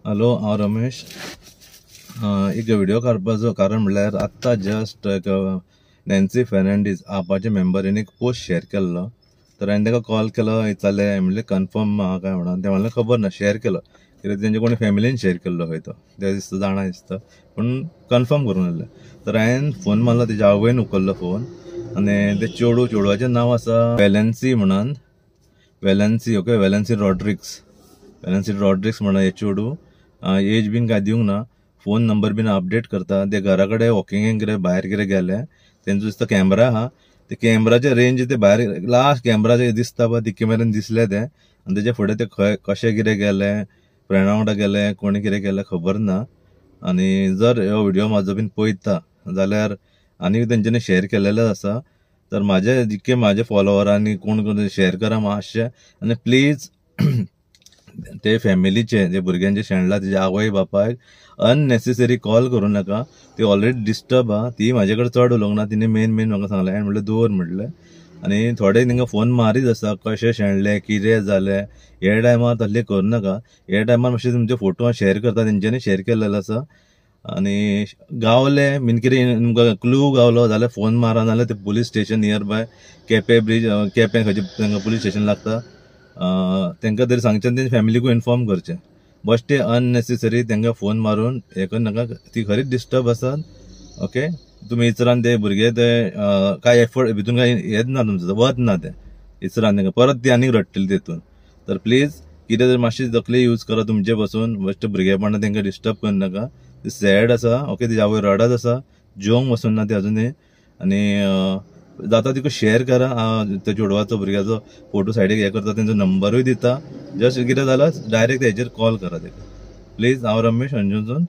Hello, हांव रमेश. एक video काडपाचो कारण म्हणल्यार आत्तां जस्ट नॅन्सी फेर्नांडीस आपाचे मेंबरीन एक पोस्ट शेअर केल्लो. तर हांवें ताका कॉल केलो, विचारलें म्हणजे कन्फर्म आहा काय म्हणून. ते म्हणलें खबर ना, शेअर केलो कित्याक तेंचे कोणी फॅमिलीन शेअर केल्लो खंय तो ते दिसता जाणा दिसता, पूण कन्फर्म करून येयलें. तर हांवें फोन मारलो, तेज्या आवयन उखल्लो फोन आनी ते चेडवाचें नांव आसा वेलेन्सी म्हणून. वेलेन्सी, ओके, वेलेन्सी रॉड्रिक्स म्हणून हे चेडूं. एज बीन काय दिवंक ना, फोन नंबर बीन अपडेट करता. ते घरा कडेन वॉकिंगेक कितें भायर कितें गेले, तेंचो दिसता कॅमेरा आहा, ते कॅमेराचे रेंज ते भायर लास्ट कॅमेराचे दिसता पळय तिके मेरेन दिसले ते. आनी तेजे फुडें ते खंय कशें कितें गेले, फ्रेंडा वांगडा गेले, कोणी कितें केलें खबर ना. आनी जर हो व्हिडिओ म्हाजो बीन पळयता जाल्यार आनी तेंच्यांनी शेअर केलेलो आसा. तर म्हाजे फॉलोवरांनी कोण कोण शेअर करा मातशें. आनी प्लीज ते फॅमिलीचे जे भुरग्यांचे शेणला तेजे आवय बापायक अननेसेसरी कॉल करूं नाका. ती ऑलरेडी डिस्टर्ब आहा. ती म्हाजे कडेन चड उलोवंक ना, तिने मेन म्हाका सांगलें. हांवें म्हणलें दवर म्हणलें. आनी थोडे तांकां फोन मारीत आसा, कशें शेणले, कितें जालें. हे टायमार तसलें करूं नाका. हे टायमार मातशें तुमचे फोटो शेअर करता, तेंच्यांनी शेअर केलेलो आसा. आनी गावले बीन कितें तुमकां क्लू गावलो जाल्यार फोन मारा, नाल्यार ते police station near by Quepem bridge, Quepem खंयचे तांकां पुलीस स्टेशन लागता, तांकां तरी सांगचें, तेंच्या फॅमिलीकूय इन्फॉर्म करचें. बश्टे अननेसेसरी तांकां फोन मारून हें कर नाका. ती खरीच डिस्टर्ब आसात. ओके, तुमी इचरान ते भुरगे ते काय एफर्ट भितून काय हेच ना, तुमचो वत ना ते इचरान तांकां परत ती आनीक रडटली तेतून. तर प्लीज कितें तरी मातशी तकली यूज करा तुमचे पासून. बेश्टे भुरगेपणां तांकां डिस्टर्ब करूं नाका. ती सॅड आसा. ओके, तिच्या आवय रडत आसा, जेवंक वचून ना ती अजुनूय. आनी जाता तिका शेअर करा. त्या चेडवाचो भुरग्याचो फोटो सायडीक हे करता, तेंचो नंबरूय दिता. जस्ट कितें जाल्यार डायरेक्ट हेचेर कॉल करा ताका प्लीज. हांव रमेश अंजुनसून.